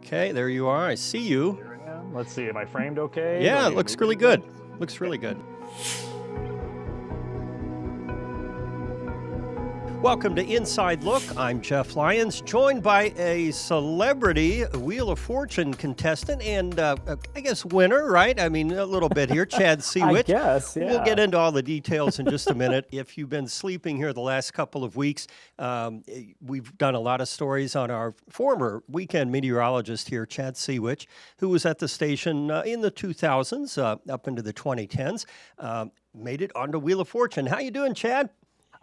Okay, there you are. I see you. Here I am. Let's see. Am I framed okay? Yeah, it looks really good. Looks really good. Welcome to Inside Look. I'm Jeff Lyons, joined by a celebrity Wheel of Fortune contestant and I guess winner, right? I mean, a little bit here, Chad Sewich. I guess, yeah. We'll get into all the details in just a minute. If you've been sleeping here the last couple of weeks, we've done a lot of stories on our former weekend meteorologist here, Chad Sewich, who was at the station in the 2000s, up into the 2010s, made it onto Wheel of Fortune. How you doing, Chad?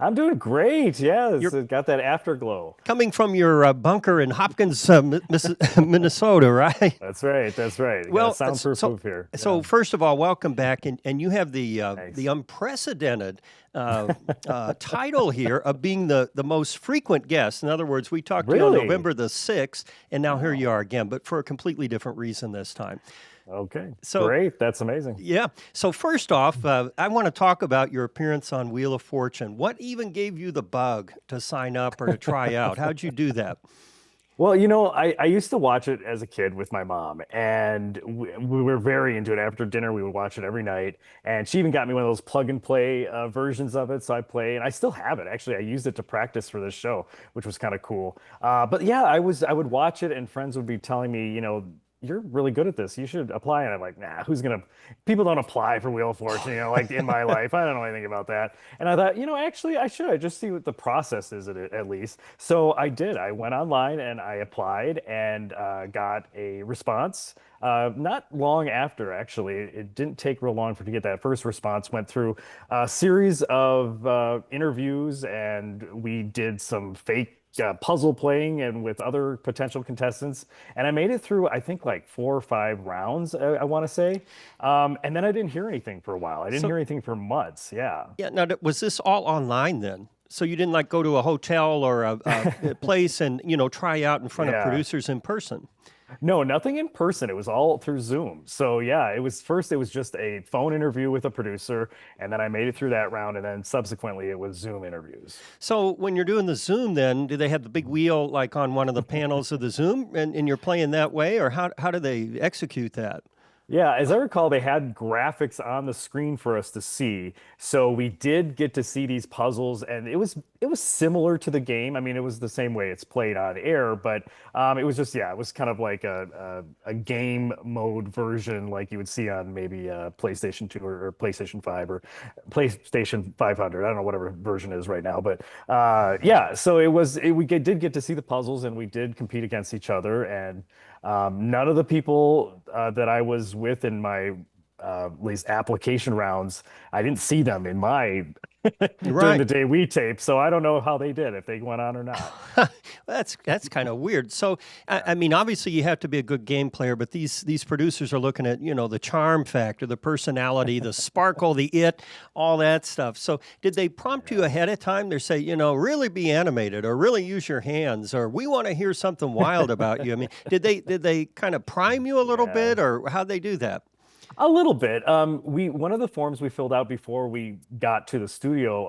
I'm doing great. Yeah, it's got that afterglow. Coming from your bunker in Hopkins, Minnesota, right? That's right. That's right. Well, soundproof roof here. So first of all, welcome back, and you have the Thanks. unprecedented title here of being the most frequent guest. In other words, we talked to you on Really? November the 6th, and now here you are again, but for a completely different reason this time. Okay. So- Great. That's amazing. Yeah. So first off, I want to talk about your appearance on Wheel of Fortune. What even gave you the bug to sign up or to try out? How'd you do that? Well, I used to watch it as a kid with my mom, and we were very into it. After dinner, we would watch it every night, and she even got me one of those plug and play versions of it. So I play, and I still have it. Actually, I used it to practice for this show, which was kind of cool. But yeah, I would watch it, and friends would be telling me, you're really good at this. You should apply. And I'm like, nah, people don't apply for Wheel of Fortune, like in my life. I don't know anything about that. And I thought, actually I should. I just see what the process is at least. So I did. I went online and I applied and got a response. Not long after, actually. It didn't take real long to get that first response. Went through a series of interviews, and we did some fake puzzle playing and with other potential contestants, and I made it through, I think, like 4 or 5 rounds, I want to say, and then I didn't hear anything for a while. I didn't hear anything for months. Yeah. Now, was this all online then? So you didn't go to a hotel or a place and, try out in front of Yeah. producers in person? No, nothing in person. It was all through Zoom. So yeah, it was just a phone interview with a producer, and then I made it through that round, and then subsequently it was Zoom interviews. So when you're doing the Zoom then, do they have the big wheel like on one of the panels of the Zoom and you're playing that way, or how do they execute that? Yeah, as I recall, they had graphics on the screen for us to see. So we did get to see these puzzles, and it was similar to the game. I mean, it was the same way it's played on air, but it was just, yeah, it was kind of like a game mode version like you would see on maybe PlayStation 2 or PlayStation 5 or PlayStation 500. I don't know whatever version it is right now, but yeah, so did get to see the puzzles, and we did compete against each other, and none of the people that I was with in my at least application rounds, I didn't see them in my during Right. the day we taped, so I don't know how they did, if they went on or not. That's kind of weird. So, I mean, obviously you have to be a good game player, but these producers are looking at, the charm factor, the personality, the sparkle, the all that stuff. So did they prompt you ahead of time? They say, really be animated or really use your hands, or we want to hear something wild about you. I mean, did they kind of prime you a little Yeah. bit, or how'd they do that? A little bit. One of the forms we filled out before we got to the studio,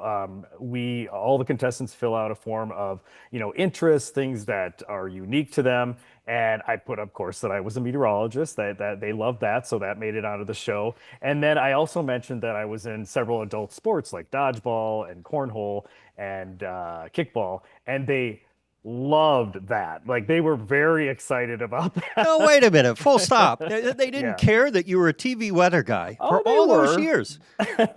all the contestants fill out a form of, interests, things that are unique to them. And I put, of course, that I was a meteorologist, that they loved that. So that made it onto the show. And then I also mentioned that I was in several adult sports like dodgeball and cornhole and kickball. And they loved that. Like, they were very excited about that. No, wait a minute. Full stop. They didn't Yeah. care that you were a TV weather guy Oh, for they all those were. years,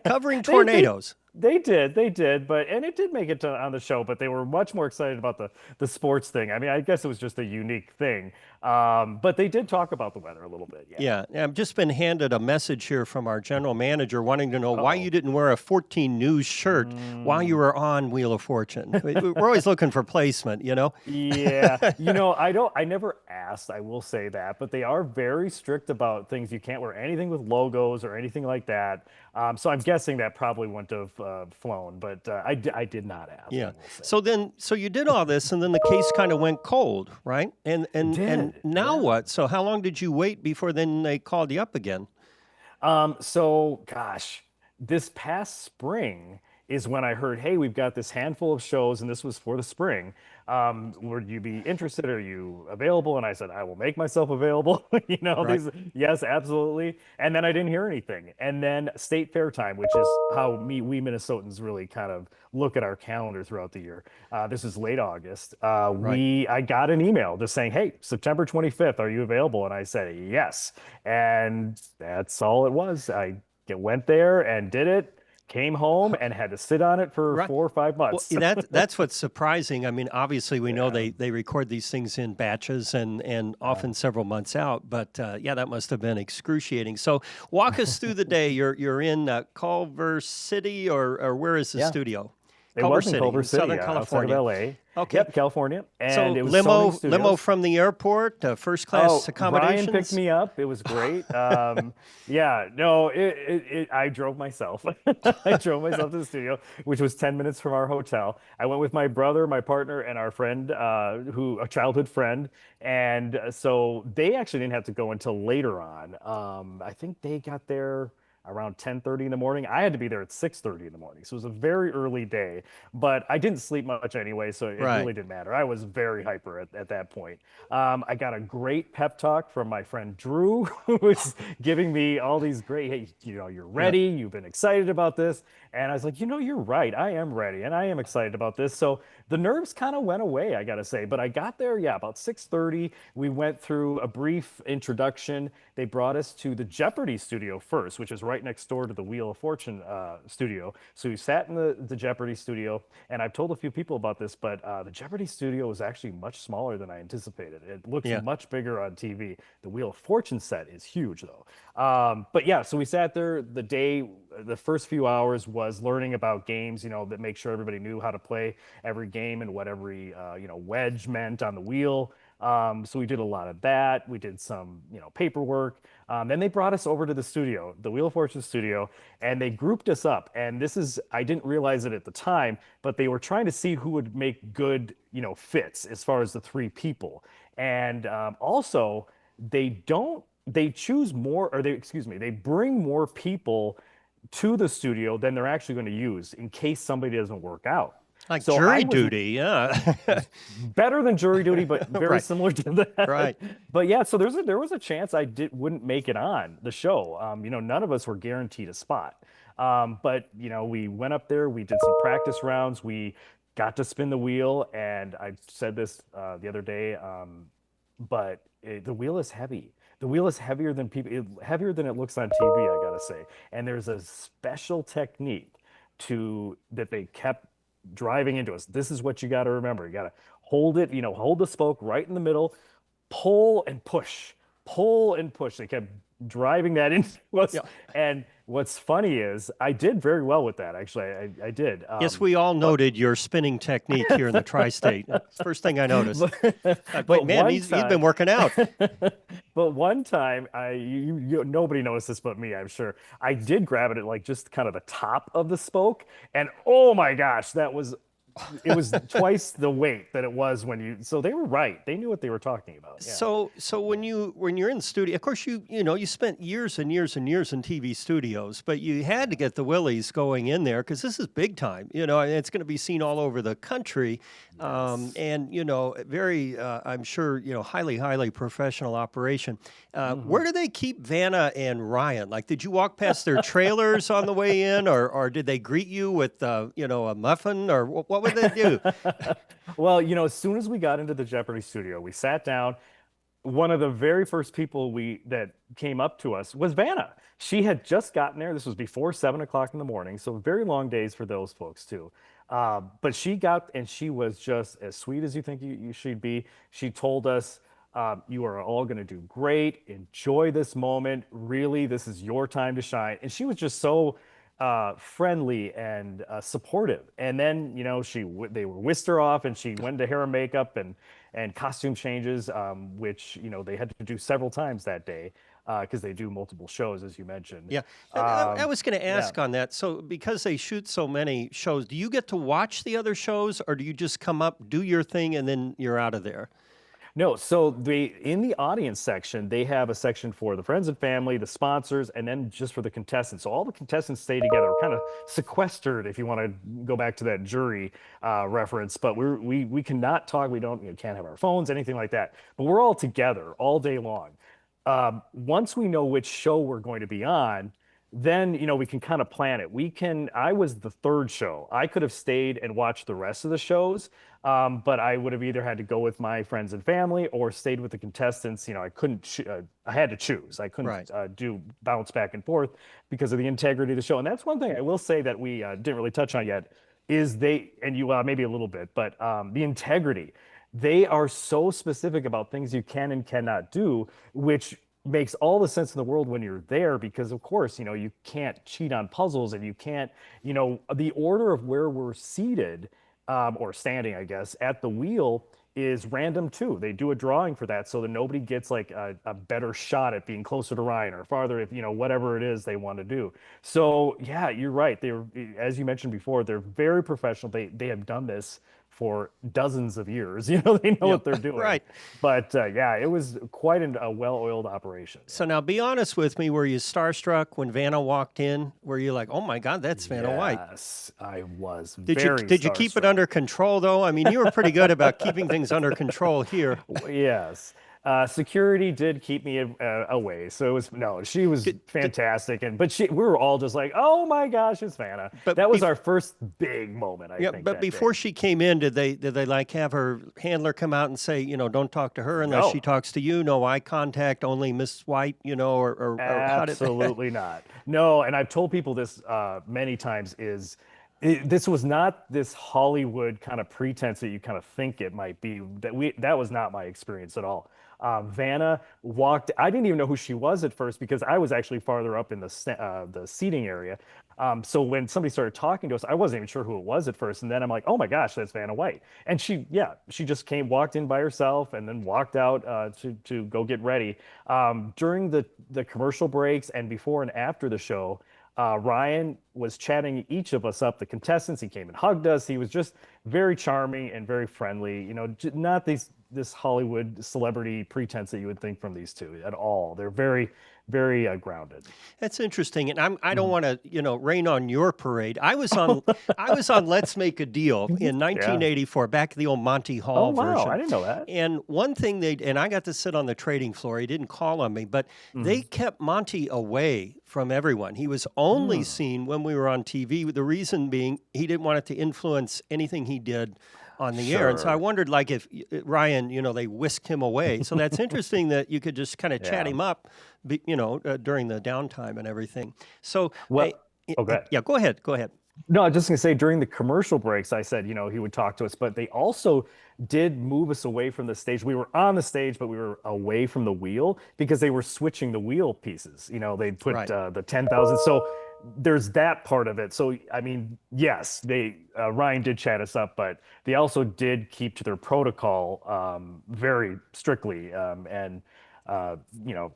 covering They- tornadoes. They did, and it did make it on the show, but they were much more excited about the sports thing. I mean, I guess it was just a unique thing. But they did talk about the weather a little bit. Yeah. Yeah, I've just been handed a message here from our general manager wanting to know why Uh-oh. you didn't wear a 14 News shirt while you were on Wheel of Fortune. We're always looking for placement, Yeah. I never asked, I will say that, but they are very strict about things. You can't wear anything with logos or anything like that. So I'm guessing that probably wouldn't have flown, but I did not ask. I Yeah. will say. So you did all this, and then the case kind of went cold, right? And did, now yeah. what? So how long did you wait before then they called you up again? So gosh, this past spring, is when I heard, hey, we've got this handful of shows, and this was for the spring. Would you be interested? Are you available? And I said, I will make myself available. Right. Yes, absolutely. And then I didn't hear anything. And then State Fair time, which is how we Minnesotans really kind of look at our calendar throughout the year. This is late August. Right. I got an email just saying, hey, September 25th, are you available? And I said, yes. And that's all it was. I went there and did it, came home and had to sit on it for Right. 4 or 5 months. That's what's surprising. I mean, obviously, we know Yeah. they record these things in batches and Yeah. often several months out. But yeah, that must have been excruciating. So, walk us through the day. You're in Culver City, or where is the Yeah. studio? It Culver was in City, Culver in City, Southern yeah, outside of California. LA. Okay. Yep, California. So And it was limo Sony limo Studios. from the airport, first Oh, class Brian picked accommodations. me up. It was great. Yeah, no, I drove myself. I drove myself to the studio, which was 10 minutes from our hotel. I went with my brother, my partner, and our friend, a childhood friend. And so they actually didn't have to go until later on. I think they got there around 10:30 in the morning. I had to be there at 6:30 in the morning. So it was a very early day, but I didn't sleep much anyway, so it Right. really didn't matter. I was very hyper at that point. I got a great pep talk from my friend Drew, who was giving me all these great, hey, you're Yeah. ready, you've been excited about this. And I was like, you're right. I am ready and I am excited about this. So the nerves kind of went away, I gotta say. But I got there, yeah, about 6:30. We went through a brief introduction. They brought us to the Jeopardy studio first, which is right next door to the Wheel of Fortune studio. So we sat in the Jeopardy studio, and I've told a few people about this, but the Jeopardy studio was actually much smaller than I anticipated. It looks Yeah. much bigger on TV. The Wheel of Fortune set is huge, though. But yeah, so we sat there the first few hours was learning about games, that make sure everybody knew how to play every game and what every, wedge meant on the wheel. So we did a lot of that. We did some, paperwork. Then they brought us over to the studio, the Wheel of Fortune studio, and they grouped us up. And I didn't realize it at the time, but they were trying to see who would make good, fits as far as the three people. And also, they choose more, or they bring more people to the studio than they're actually going to use in case somebody doesn't work out. Like So I jury was duty. Yeah. better than jury duty, but very Right. similar to that. Right. But yeah, so there was a chance I wouldn't make it on the show. None of us were guaranteed a spot. But we went up there, we did some practice rounds, we got to spin the wheel, and I said this the other day, but the wheel is heavy. The wheel is heavier than it looks on TV, I gotta say. And there's a special technique that they kept driving into us. This is what you got to remember. You got to hold it, hold the spoke right in the middle, pull and push, pull and push. They kept driving that into us. Yeah. And what's funny is I did very well with that. Actually, I did. Yes, we all noted your spinning technique here in the tri-state. That's the first thing I noticed. Wait, But man, one he's been time, working out. but one time, nobody noticed this but me, I'm sure. I did grab it at like just kind of the top of the spoke, and oh my gosh, it was twice the weight that it was when you. So they were right. They knew what they were talking about. Yeah. So when you're in the studio, of course you spent years and years and years in TV studios, but you had to get the willies going in there because this is big time. And it's going to be seen all over the country, Yes. and very I'm sure highly professional operation. Where do they keep Vanna and Ryan? Like, did you walk past their trailers on the way in, or did they greet you with a muffin, or what would they do? Well, as soon as we got into the Jeopardy studio, we sat down. One of the very first people that came up to us was Vanna. She had just gotten there. This was before 7 o'clock in the morning, so very long days for those folks too. But she got, and she was just as sweet as you think you should be. She told us, "You are all going to do great. Enjoy this moment. Really, this is your time to shine." And she was just so friendly and supportive. And then, they whisked her off, and she went to hair and makeup and costume changes, which they had to do several times that day because they do multiple shows, as you mentioned. Yeah, and I Um, was going to yeah. ask on that. So, because they shoot so many shows, do you get to watch the other shows, or do you just come up, do your thing, and then you're out of there? No, so they in the audience section, they have a section for the friends and family, the sponsors, and then just for the contestants. So all the contestants stay together, kind of sequestered, if you want to go back to that jury reference. But we cannot talk. We don't, can't have our phones, anything like that. But we're all together all day long. Once we know which show we're going to be on, then we can kind of plan it. I was the third show. I could have stayed and watched the rest of the shows, but I would have either had to go with my friends and family or stayed with the contestants. I couldn't I had to choose. I couldn't Right. do bounce back and forth because of the integrity of the show. And that's one thing I will say that we didn't really touch on yet is and you maybe a little bit, but the integrity. They are so specific about things you can and cannot do, which makes all the sense in the world when you're there because of course you can't cheat on puzzles, and you can't, the order of where we're seated, or standing, I guess, at the wheel is random too. They do a drawing for that so that nobody gets like a better shot at being closer to Ryan or farther, if whatever it is they want to do. So yeah, you're right. They're, as you mentioned before, they're very professional. They have done this for dozens of years. They know Yep. what they're doing. Right. But yeah, it was quite a well-oiled operation. So now be honest with me. Were you starstruck when Vanna walked in? Were you like, oh my God, that's Vanna White? Yes, I was Did you very did you keep it starstruck. under control though? I mean, you were pretty good about keeping things under control here. Yes. Security did keep me away. So it was, no, she was fantastic. But we were all just like, oh my gosh, it's Vanna. But That was our first big moment, I Yeah, think, but that day. before she came in, did they like have her handler come out and say, don't talk to her unless she No, talks to you, no eye contact, only Miss White, or how did absolutely not. No, and I've told people this many times this was not this Hollywood kind of pretense that you kind of think it might be. That was not my experience at all. Vanna walked. I didn't even know who she was at first because I was actually farther up in the seating area. So when somebody started talking to us, I wasn't even sure who it was at first, and then I'm like, oh my gosh, that's Vanna White. And she just walked in by herself, and then walked out to go get ready. During the commercial breaks and before and after the show. Ryan was chatting each of us up, the contestants. He came and hugged us. He was just very charming and very friendly. Not this Hollywood celebrity pretense that you would think from these two at all. They're very, very grounded. That's interesting, and I don't Mhm. want to, rain on your parade. I was on Let's Make a Deal in Yeah. 1984, back in the old Monty Oh, Hall wow. I version. didn't know that. And one thing and I got to sit on the trading floor. He didn't call on me, but they Mhm. kept Monty away from everyone. He was only Hmm. seen when we were on TV. The reason being he didn't want it to influence anything he did on the air. And so I Sure. wondered, like, if Ryan, they whisked him away. So that's interesting that you could just kind of chat Yeah. him up, during the downtime and everything. So, Well, okay. yeah, go ahead. Go ahead. No, I was just gonna say during the commercial breaks, I said, he would talk to us, but they also did move us away from the stage. We were on the stage, but we were away from the wheel because they were switching the wheel pieces. They put Right. the 10,000. So there's that part of it. So I mean, yes, Ryan did chat us up, but they also did keep to their protocol very strictly, and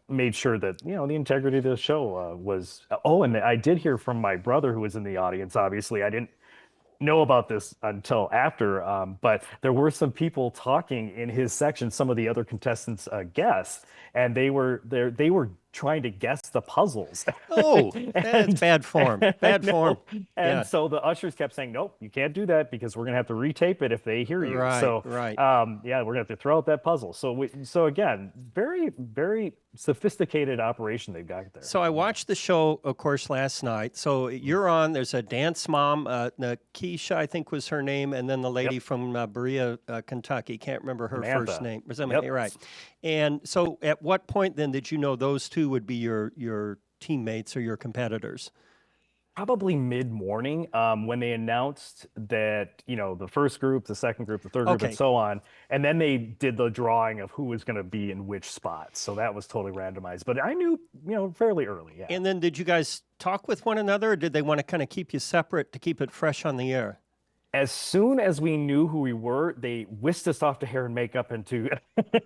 made sure that, the integrity of the show was. Oh, and I did hear from my brother who was in the audience. Obviously, I didn't know about this until after, but there were some people talking in his section, some of the other contestants' guests, and they were there. They were trying to guess the puzzles. Oh, that's and, bad form. and I Bad form. know. And Yeah. so the ushers kept saying, "Nope, you can't do that because we're gonna have to retape it if they hear you." Right. So, Right. yeah, we're gonna have to throw out that puzzle. So again, very, very sophisticated operation they've got there. So I watched the show, of course, last night. So you're on. There's a dance mom, Keisha, I think was her name, and then the lady Yep, from Berea, Kentucky. Can't remember her first Samantha. name. Yep. Right. And so, at what point then did you know those two would be your teammates or your competitors? Probably mid-morning, when they announced that, the first group, the second group, the third group, and Okay. so on. And then they did the drawing of who was going to be in which spots. So that was totally randomized. But I knew, fairly early. Yeah. And then did you guys talk with one another, or did they want to kind of keep you separate to keep it fresh on the air? As soon as we knew who we were, they whisked us off to hair and makeup and to,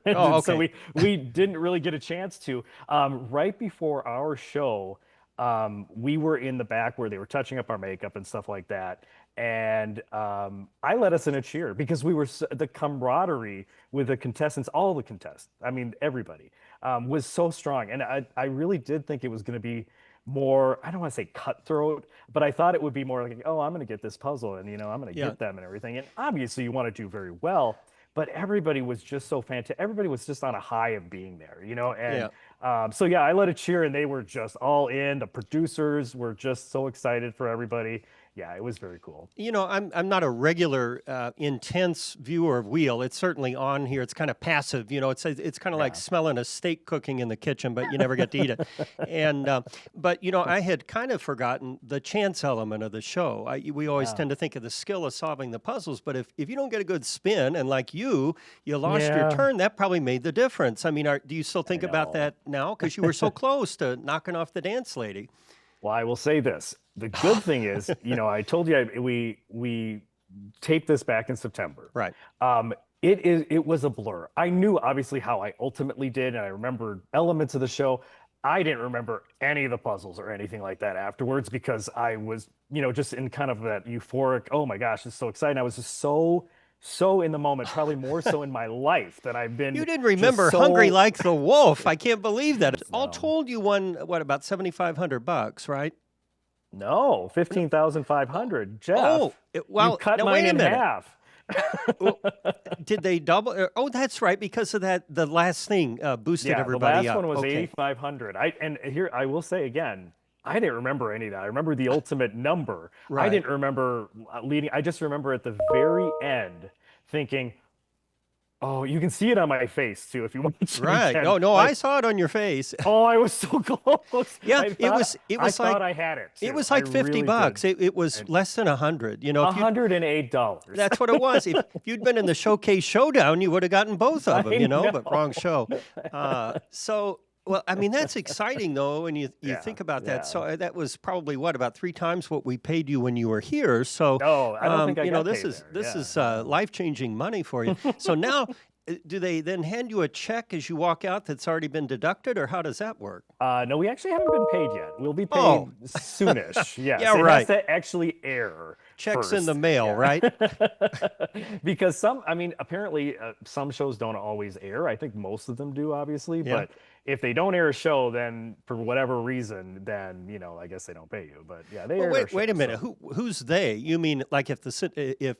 Oh, so okay. we didn't really get a chance to. Right before our show, we were in the back where they were touching up our makeup and stuff like that. and I led us in a cheer because we were the camaraderie with the contestants, all the contestants. I mean, everybody was so strong, and I really did think it was going to be more. I don't want to say cutthroat, but I thought it would be more like, oh, I'm going to get this puzzle, and I'm going to Yeah. get them and everything. And obviously, you want to do very well. But everybody was just so fantastic. Everybody was just on a high of being there, and Yeah. so yeah, I led a cheer and they were just all in. The producers were just so excited for everybody. Yeah, it was very cool. I'm not a regular intense viewer of Wheel. It's certainly on here. It's kind of passive. It's kind of like Yeah. smelling a steak cooking in the kitchen, but you never get to eat it. And but I had kind of forgotten the chance element of the show. We always Yeah. tend to think of the skill of solving the puzzles, but if you don't get a good spin, and like you lost your Yeah, turn, that probably made the difference. I mean, do you still I think about know. that now? Because you were so close to knocking off the dance lady. Well, I will say this. The good thing is, I told you we taped this back in September. Right. Um, it was a blur. I knew obviously how I ultimately did, and I remembered elements of the show. I didn't remember any of the puzzles or anything like that afterwards because I was, just in kind of that euphoric, oh my gosh, it's so exciting. I was just so in the moment, probably more so in my life that I've You been didn't just remember Hungry so Like the Wolf. I can't believe that. All no. told, you won what, about $7,500, right? No, 15,500. Oh, Jeff, you well, cut now mine wait a in minute. half. Well, did they double? Oh, that's right, because of that. The last thing boosted Yeah, the everybody last up. one was Okay, 8,500. And here I will say again, I didn't remember any of that. I remember the ultimate number. I right, didn't remember leading. I just remember at the very end thinking, "Oh, you can see it on my face too if you watch it right. again." No, no, I Like, saw it on your face. oh, I was so close. Yeah, I it thought was. It I was like thought I had it it too. was I like 50 really did. bucks. It was And less than 100. If you $108. That's what it was. If you'd been in the Showcase Showdown, you would have gotten both of them, I but wrong know. show. Well, I mean, that's exciting, though, when you Yeah, think about that. yeah. So that was probably what, about three times what we paid you when you were here. So, No, I don't think I got this paid is there. this Yeah, is yeah. life-changing money for you. So now, do they then hand you a check as you walk out that's already been deducted, or how does that work? No, we actually haven't been paid yet. We'll be Oh, paid soonish. yeah, Yes, it has right. to actually air Checks in the first. mail, Yeah. right? Because I mean, apparently some shows don't always air. I think most of them do, obviously. Yeah. But if they don't air a show, then for whatever reason, then, I guess they don't pay you. But yeah, they Well, aired our wait a show. minute. So Who's they? You mean like if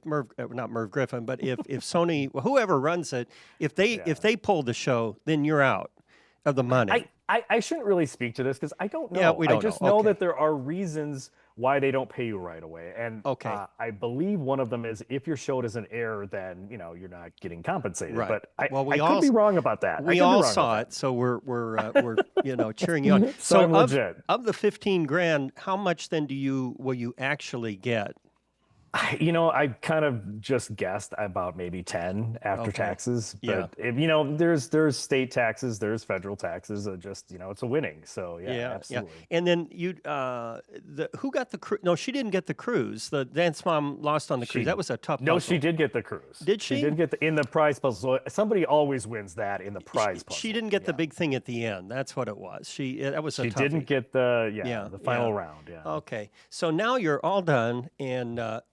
Merv, not Merv Griffin, but if Sony, whoever runs it, if yeah. they pull the show, then you're out of the money. I shouldn't really speak to this because I don't Yeah, know. we I don't know. just know Okay. that there are reasons why they don't pay you right away. And Okay. I believe one of them is if your show doesn't air, then, you're not getting compensated. Right. But I, Well, I could be wrong about that. I we could be all wrong saw about it, so we're cheering you on. that. So So I'm legit. of the 15 grand, how much then will you actually get? I kind of just guessed about maybe 10 after Okay. taxes, Yeah. but if, there's state taxes, there's federal taxes, just, it's a winning. So yeah, Yeah, yeah. absolutely. And then who got the cruise? No, she didn't get the cruise. The dance mom lost on the cruise. She That was a tough No, puzzle. she did get the cruise. Did She she? did get in the prize puzzle. So somebody always wins that in the prize She puzzle. didn't get the Yeah. big thing at the end. That's what it was. That was a She didn't toughie. get Yeah, the yeah. final round. Yeah. Okay, so now you're all done,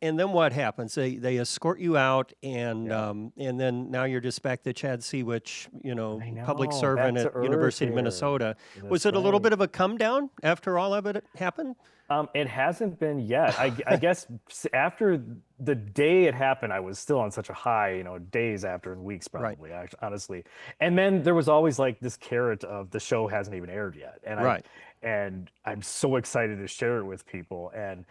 and then what happens? They escort you out, Yeah. and then now you're just back to Chad Sewich, I public know. Back servant to at Earth University of here. Minnesota. Was That's it a little right. bit of a come down after all of it happened? It hasn't been yet. I guess after the day it happened, I was still on such a high, days after and weeks Right, probably, honestly. And then there was always like this carrot of the show hasn't even aired yet. right. And I'm so excited to share it with people. And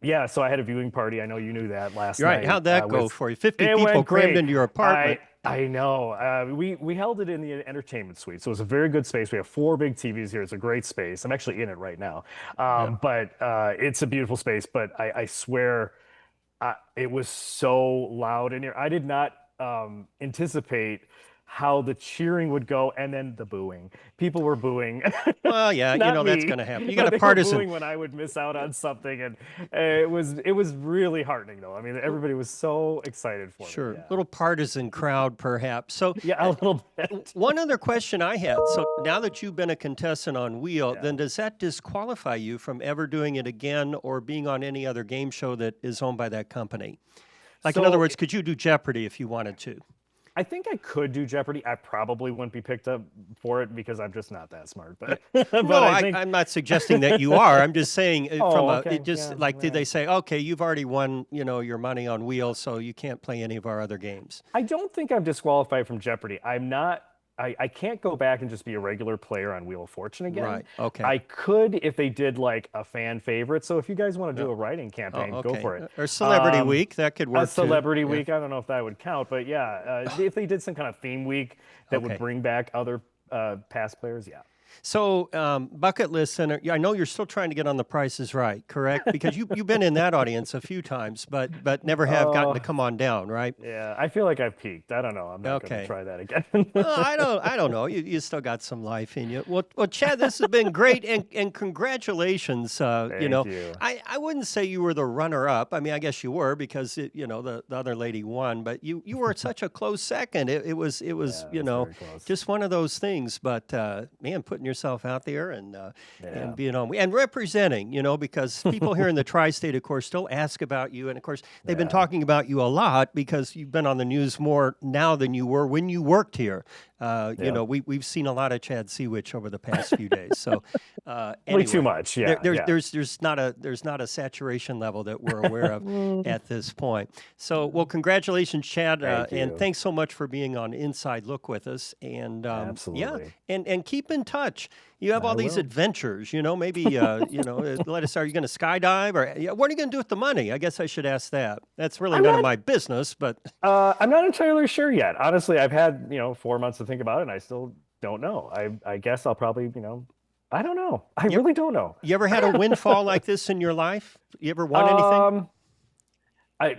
yeah, so I had a viewing party. I know you knew that last You're right. night. How'd that go for you? 50 It people went crammed great. into your apartment. I know. We held it in the entertainment suite, so it was a very good space. We have four big TVs here. It's a great space. I'm actually in it right now. Yeah. But it's a beautiful space. But I swear, it was so loud in here. I did not anticipate how the cheering would go and then the booing. People were booing. Well, yeah, Not that's me, going to happen. You got but a they were partisan. booing when I would miss out on something, and it was really heartening though. I mean, everybody was so excited for me. Sure, Yeah, little partisan crowd, perhaps. So, yeah, a little bit. one other question I had. So, now that you've been a contestant on Wheel, Yeah. then does that disqualify you from ever doing it again or being on any other game show that is owned by that company? Like, in other So words, could you do Jeopardy if you wanted to? I think I could do Jeopardy. I probably wouldn't be picked up for it because I'm just not that smart. But but No, I think I'm not suggesting that you are. I'm just saying from oh, a, okay, it just yeah, like, did yeah. they say, okay, you've already won, your money on Wheel, so you can't play any of our other games? I don't think I'm disqualified from Jeopardy. I'm not. I can't go back and just be a regular player on Wheel of Fortune again. Right. Okay. I could if they did like a fan favorite. So if you guys want to do a writing Oh, campaign, go okay. for it. Or Celebrity Um, Week, that could a work too. celebrity Yeah. week, I don't know if that would count, but yeah, if they did some kind of theme week that Okay. would bring back other past players, yeah. So, bucket list center. I know you're still trying to get on The Price is Right, correct? Because you've been in that audience a few times, but never have gotten to come on down, right? Yeah, I feel like I've peaked. I don't know. I'm not going Okay. to try that again. I don't know. You still got some life in you. Well, Chad, this has been great, and congratulations. Thank you. I wouldn't say you were the runner-up. I mean, I guess you were because the other lady won, but you were such a close second. It was Yeah, that's very close. just one of those things. But man, putting yourself out there and Yeah. being on and representing, because people here in the tri-state, of course, still ask about you, and of course they've been Yeah. talking about you a lot because you've been on the news more now than you were when you worked here. Yeah. We've seen a lot of Chad Sewich over the past few days. So Way anyway, too much. Yeah. yeah. there's not a saturation level that we're aware of at this point. So well, congratulations, Chad, Thank and you. thanks so much for being on Inside Look with us. And yeah, Absolutely. and keep in touch. You have all I these will. adventures, maybe let us. Are you going to skydive, or what are you going to do with the money? I guess I should ask that. That's really I'm none of not- my business, but I'm not entirely sure yet. Honestly, I've had 4 months to think about it, and I still don't know. I guess I'll probably I don't know. I really don't know. you ever had a windfall like this in your life? You ever won anything?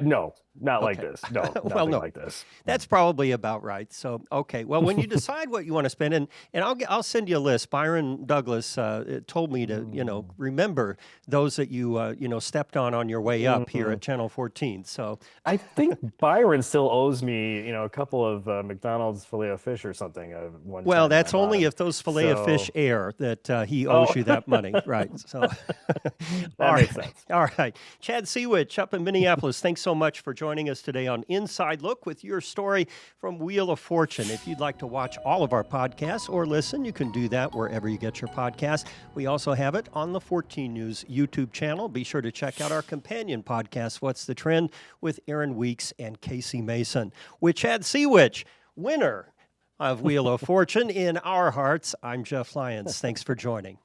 No, not like Okay. this. No, Well, nothing no. like this. That's probably about right. So, okay. Well, when you decide what you want to spend, and I'll send you a list. Byron Douglas told me to remember those that you stepped on your way up here at Channel 14. So, I think Byron still owes me, a couple of McDonald's filet of fish or something. One well, time that's I bought only him. if those fillet of fish So- air that he owes you that money, right? So, That makes sense. All right, Chad Sewich up in Minneapolis. Thanks so much for joining us today on Inside Look with your story from Wheel of Fortune. If you'd like to watch all of our podcasts or listen, you can do that wherever you get your podcast. We also have it on the 14 News YouTube channel. Be sure to check out our companion podcast, What's the Trend, with Aaron Weeks and Casey Mason. With Chad Sewich, winner of Wheel of Fortune in our hearts, I'm Jeff Lyons. Thanks for joining.